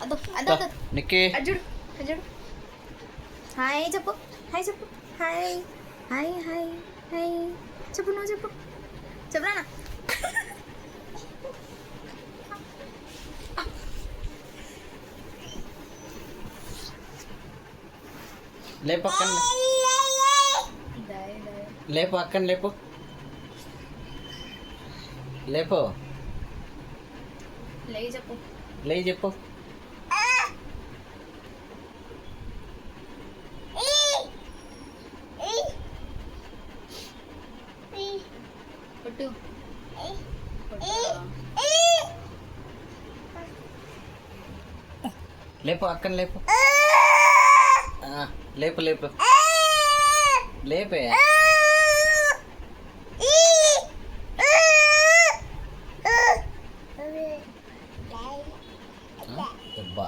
అదో అదో నిక్కి అజుడు అజుడు. హాయ్ చెప్పు, హాయ్ చెప్పు, హాయ్ హాయ్ హాయ్ హాయ్ చెప్పు, నువ్వు చెప్పు, చెప్పు నాన్న. లేపు అక్కని, లేపు అక్కని, లేపు లేపు, లే చెప్పు. లే చెప్పు. కొట్టు లేపు అక్కని, లేపు, లేపు లేపు, లేపే. దెబ్బ.